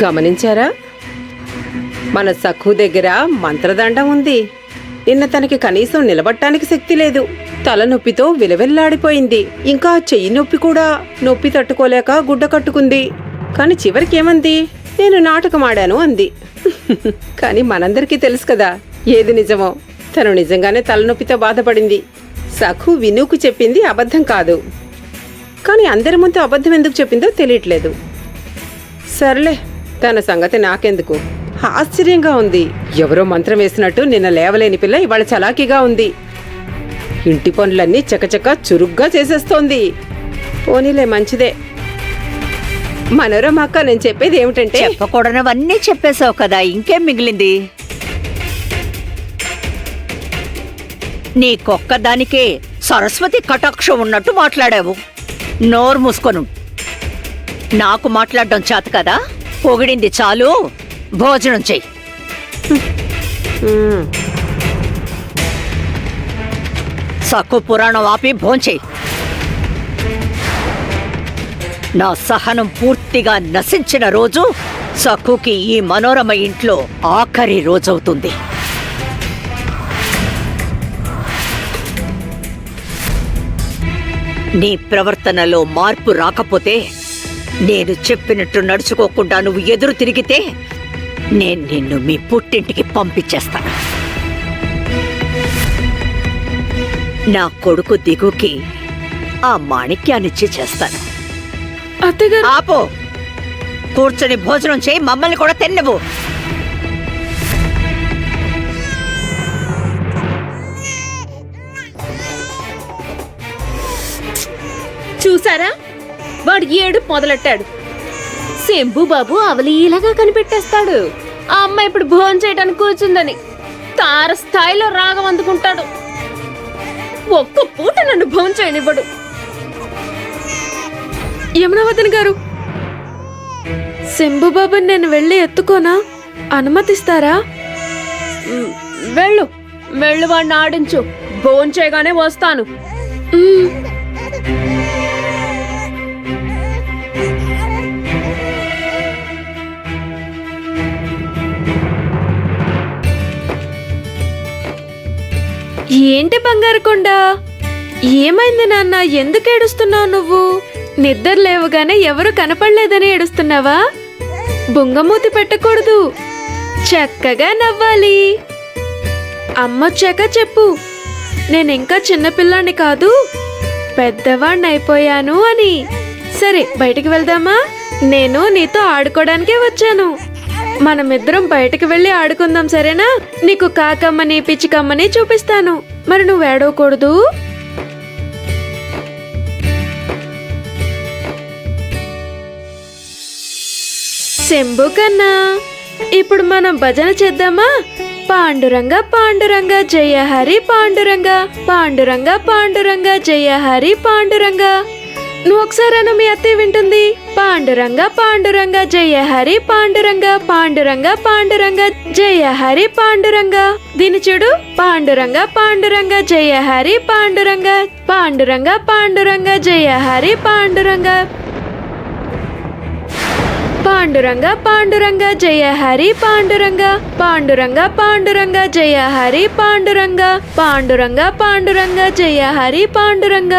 గమనించారా? మన సఖు దగ్గర మంత్రదండం ఉంది. నిన్న తనకి కనీసం నిలబట్టానికి శక్తి లేదు. తలనొప్పితో విలవెల్లాడిపోయింది. ఇంకా చెయ్యి నొప్పి కూడా. నొప్పి తట్టుకోలేక గుడ్డ కట్టుకుంది. కాని చివరికేమంది? నేను నాటకమాడాను అంది. కాని మనందరికీ తెలుసు కదా ఏది నిజమో. తను నిజంగానే తలనొప్పితో బాధపడింది. సఖు వినుకు చెప్పింది అబద్ధం కాదు. కాని అందరి ముందు అబద్ధం ఎందుకు చెప్పిందో తెలియట్లేదు. సర్లే, తన సంగతి నాకెందుకు. ఆశ్చర్యంగా ఉంది. ఎవరో మంత్రం వేసినట్టు నిన్న లేవలేని పిల్ల ఇవాళ చలాకీగా ఉంది. ఇంటి పనులన్నీ చకచక చురుగ్గా చేసేస్తోంది. పోనీలే, మంచిదే. మనోరమ అక్క, నేను చెప్పేది ఏమిటంటే, చెప్పకూడనవన్నీ చెప్పేశావు కదా, ఇంకేం మిగిలింది? నీకొక్కదానికే సరస్వతి కటాక్షం ఉన్నట్టు మాట్లాడావు. నోరు మూసుకొను. నాకు మాట్లాడడం చేత కదా. పొగిడింది చాలు, భోజనం చెయ్యి. సక్కు పురాణం ఆపి భోంచెయ్యి. నా సహనం పూర్తిగా నశించిన రోజు సక్కుకి ఈ మనోరమ ఇంట్లో ఆఖరి రోజవుతుంది. నీ ప్రవర్తనలో మార్పు రాకపోతే, నేను చెప్పినట్టు నడుచుకోకుండా నువ్వు ఎదురు తిరిగితే నేను నిన్ను మీ పుట్టింటికి పంపించేస్తాను. నా కొడుకు దిగుకి ఆ మాణిక్యాన్నిచ్చి చేస్తాను. ఆపో, కూర్చొని భోజనం చేయి. మమ్మల్ని కూడా తిన్నవు. చూసారా, వాడు ఏడు మొదలెట్టాడు. శంభుబాబు అవలీలగా కనిపెట్టేస్తాడు. ఆ అమ్మాయి ఇప్పుడు భోజనం చేయడానికి కూర్చుందని తార స్థాయిలో రాగం అందుకుంటాడు. ఒక్క పూట నన్ను భోజనం చేయనివ్వడు. యమునావదన్ గారు, శంభుబాబుని నేను వెళ్ళి ఎత్తుకోనా? అనుమతిస్తారా? వెళ్ళు వెళ్ళు, వాడిని ఆడించు. భోజనం చేయగానే వస్తాను. ఏంటి బంగారు కొండ, ఏమైంది నాన్న? ఎందుకు ఏడుస్తున్నావు నువ్వు? నిద్ర లేవగానే ఎవరు కనపడలేదని ఏడుస్తున్నావా? బుంగమూతి పెట్టకూడదు, చక్కగా నవ్వాలి. అమ్మొచ్చాక చెప్పు, నేనింకా చిన్నపిల్లాన్ని కాదు, పెద్దవాణ్ణి అయిపోయాను అని. సరే, బయటికి వెళ్దామా? నేను నీతో ఆడుకోవడానికే వచ్చాను. మనమిద్దరం బయటకు వెళ్ళి ఆడుకుందాం, సరేనా? నీకు కాకమ్మని పిచ్చికమ్మని చూపిస్తాను. మరి నువ్వు ఏడవకూడదు. శంభు కన్నా, ఇప్పుడు మనం భజన చేద్దామా? పాండురంగ పాండురంగ జయ హరి పాండురంగ, పాండురంగ పాండురంగ జయ హరి పాండురంగ. నువ్వు ఒకసారైనా మీ అత్తయ్య వింటుంది. పాండురంగ పాండురంగ జయ హరి పాండురంగ, పాండురంగ పాండురంగ జయ హరి పాండురంగ. దీని చూడు, పాండురంగ పాండురంగ జయ హరి పాండురంగ, పాండురంగ పాండురంగ జయ హరి పాండురంగ, పాండురంగ పాండురంగ జయ హరి పాండురంగ, పాండురంగ పాండురంగ జయ హరి పాండురంగ, పాండురంగ పాండురంగ జయ హరి పాండురంగ.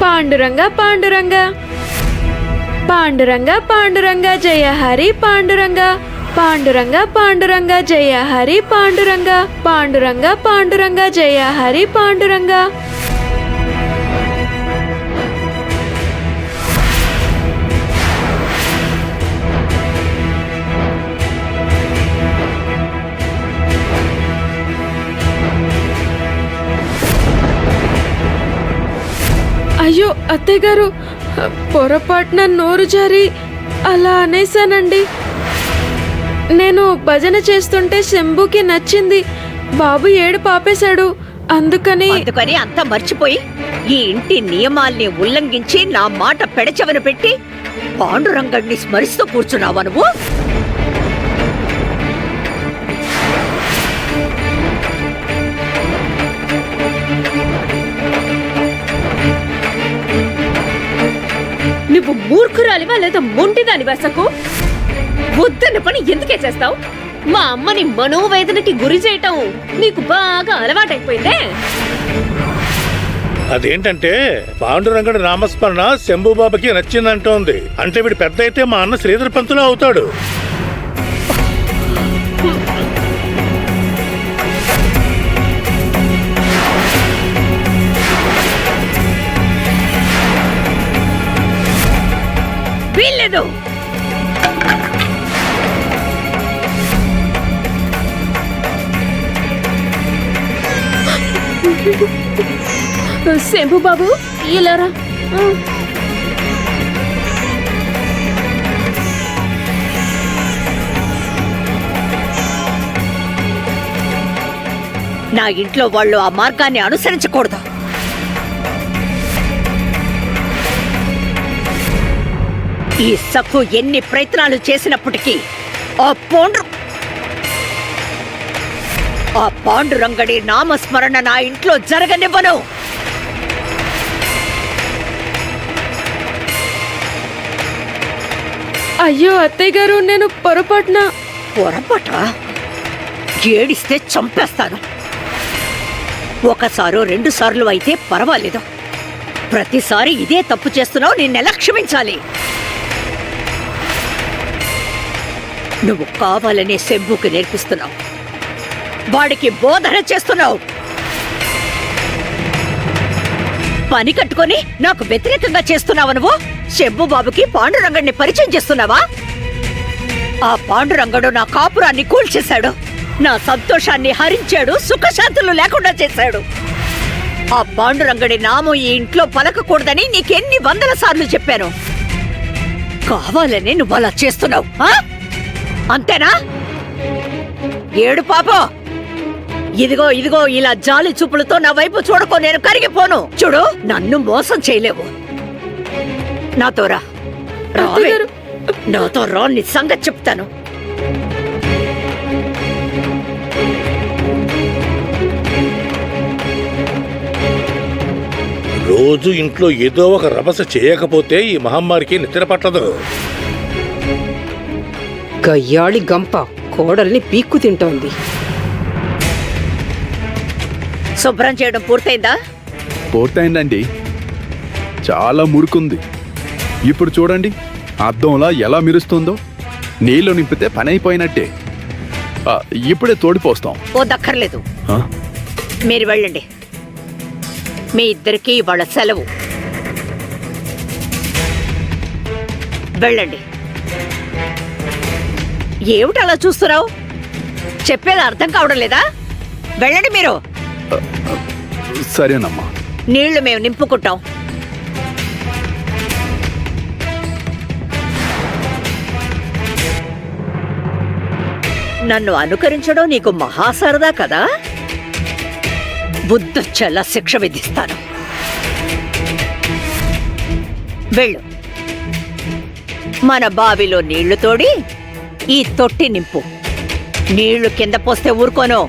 పాండురంగ పాండురంగ, పాండురంగ పాండురంగ జయ హరి పాండురంగ, పాండురంగ పాండురంగ జయ హరి పాండురంగ, పాండురంగ పాండురంగ జయ హరి పాండురంగ. అయ్యో అత్తయ్య గారు, పొరపాటున నోరు జారి అలా అనేసానండి. నేను భజన చేస్తుంటే శంభుకి నచ్చింది. బాబు ఏడు పాపేశాడు. అందుకని అంతా మర్చిపోయి ఈ ఇంటి నియమాల్ని ఉల్లంఘించి నా మాట పెడచెవన పెట్టి పాండురంగడిని స్మరిస్తూ కూర్చున్నావా నువ్వు? నువ్వు మూర్ఖురాలివా లేదా మొంటిదాని వసకు? వద్దన్న పని ఎందుకే చేస్తావు? మా అమ్మని మనోవేదనకి గురి చేయటం నీకు బాగా అలవాటైపోయిందే. అదేంటంటే పాండురంగడి నామస్మరణ శంభుబాబుకి నచ్చిందంటోంది. అంటే వీడు పెద్ద అయితే మా అన్న శ్రీధర పంతులు అవుతాడు. వీల్లేదు. శంభు బాబు ఇలారా. నా ఇంట్లో వాళ్ళు ఆ మార్గాన్ని అనుసరించకూడదు. ఈ సక్కు ఎన్ని ప్రయత్నాలు చేసినప్పటికీ ఆ పాండురంగడి నామస్మరణ నా ఇంట్లో జరగనివ్వను. అయ్యో అత్తయ్య గారు, నేను పొరపాటున. పొరపాట? ఏడిస్తే చంపేస్తాను. ఒకసారో 2 సార్లు అయితే పర్వాలేదు. ప్రతిసారి ఇదే తప్పు చేస్తున్నావు. నిన్నెలా క్షమించాలి? నువ్వు కావాలనే శంభుకి నేర్పిస్తున్నావు. వాడికి బోధన చేస్తున్నావు. పని కట్టుకొని నాకు వ్యతిరేకంగా చేస్తున్నావు. నువ్వు శంభు బాబుకి పాండురంగడిని పరిచయం చేస్తున్నావా? ఆ పాండురంగడు నా కాపురాన్ని కూల్చేశాడు. నా సంతోషాన్ని హరించాడు. సుఖశాంతులు లేకుండా చేశాడు. ఆ పాండురంగడి నామం ఈ ఇంట్లో పలకకూడదని నీకెన్ని 100 సార్లు చెప్పాను. కావాలనే నువ్వు అలా చేస్తున్నావు. అంతేనా? ఏడు పాపం. ఇదిగో ఇదిగో, ఇలా జాలి చూపులతో నా వైపు చూడకో. నేను కరిగిపోను. చూడు, నన్ను మోసం చేయలేవు. నాతో రా. రావే. నాతో రా, నీ సంగతి చెప్తాను. రోజు ఇంట్లో ఏదో ఒక రభస చేయకపోతే ఈ మహమ్మారికి నిద్ర పట్టదు. గయ్యాళి గంప కోడల్ని పీక్కు తింటోంది. శుభ్రం చేయడం పూర్తయిందా? పూర్తయిందండి. చాలా మురుకుంది. ఇప్పుడు చూడండి, అద్దంలా ఎలా మెరుస్తుందో. నీళ్లు నింపితే పని అయిపోయినట్టే. ఇప్పుడే తోడిపోస్తాం. వద్దక్కర్లేదు. ఆ? మీరు వెళ్ళండి. మీ ఇద్దరికీ ఇవాళ సెలవు. వెళ్ళండి. ఏమిటలా చూస్తున్నావు? చెప్పేది అర్థం కావడం లేదా? వెళ్ళండి మీరు. సరేనమ్మా. నీళ్లు మేము నింపుకుంటాం. నన్ను అనుకరించడం నీకు మహా సరదా కదా? బుద్ధొచ్చేలా శిక్ష విధిస్తాను. వెళ్ళు. మన బావిలో నీళ్లు తోడి ఈ తొట్టి నింపు. నీళ్లు కింద పోస్తే ఊరుకోను.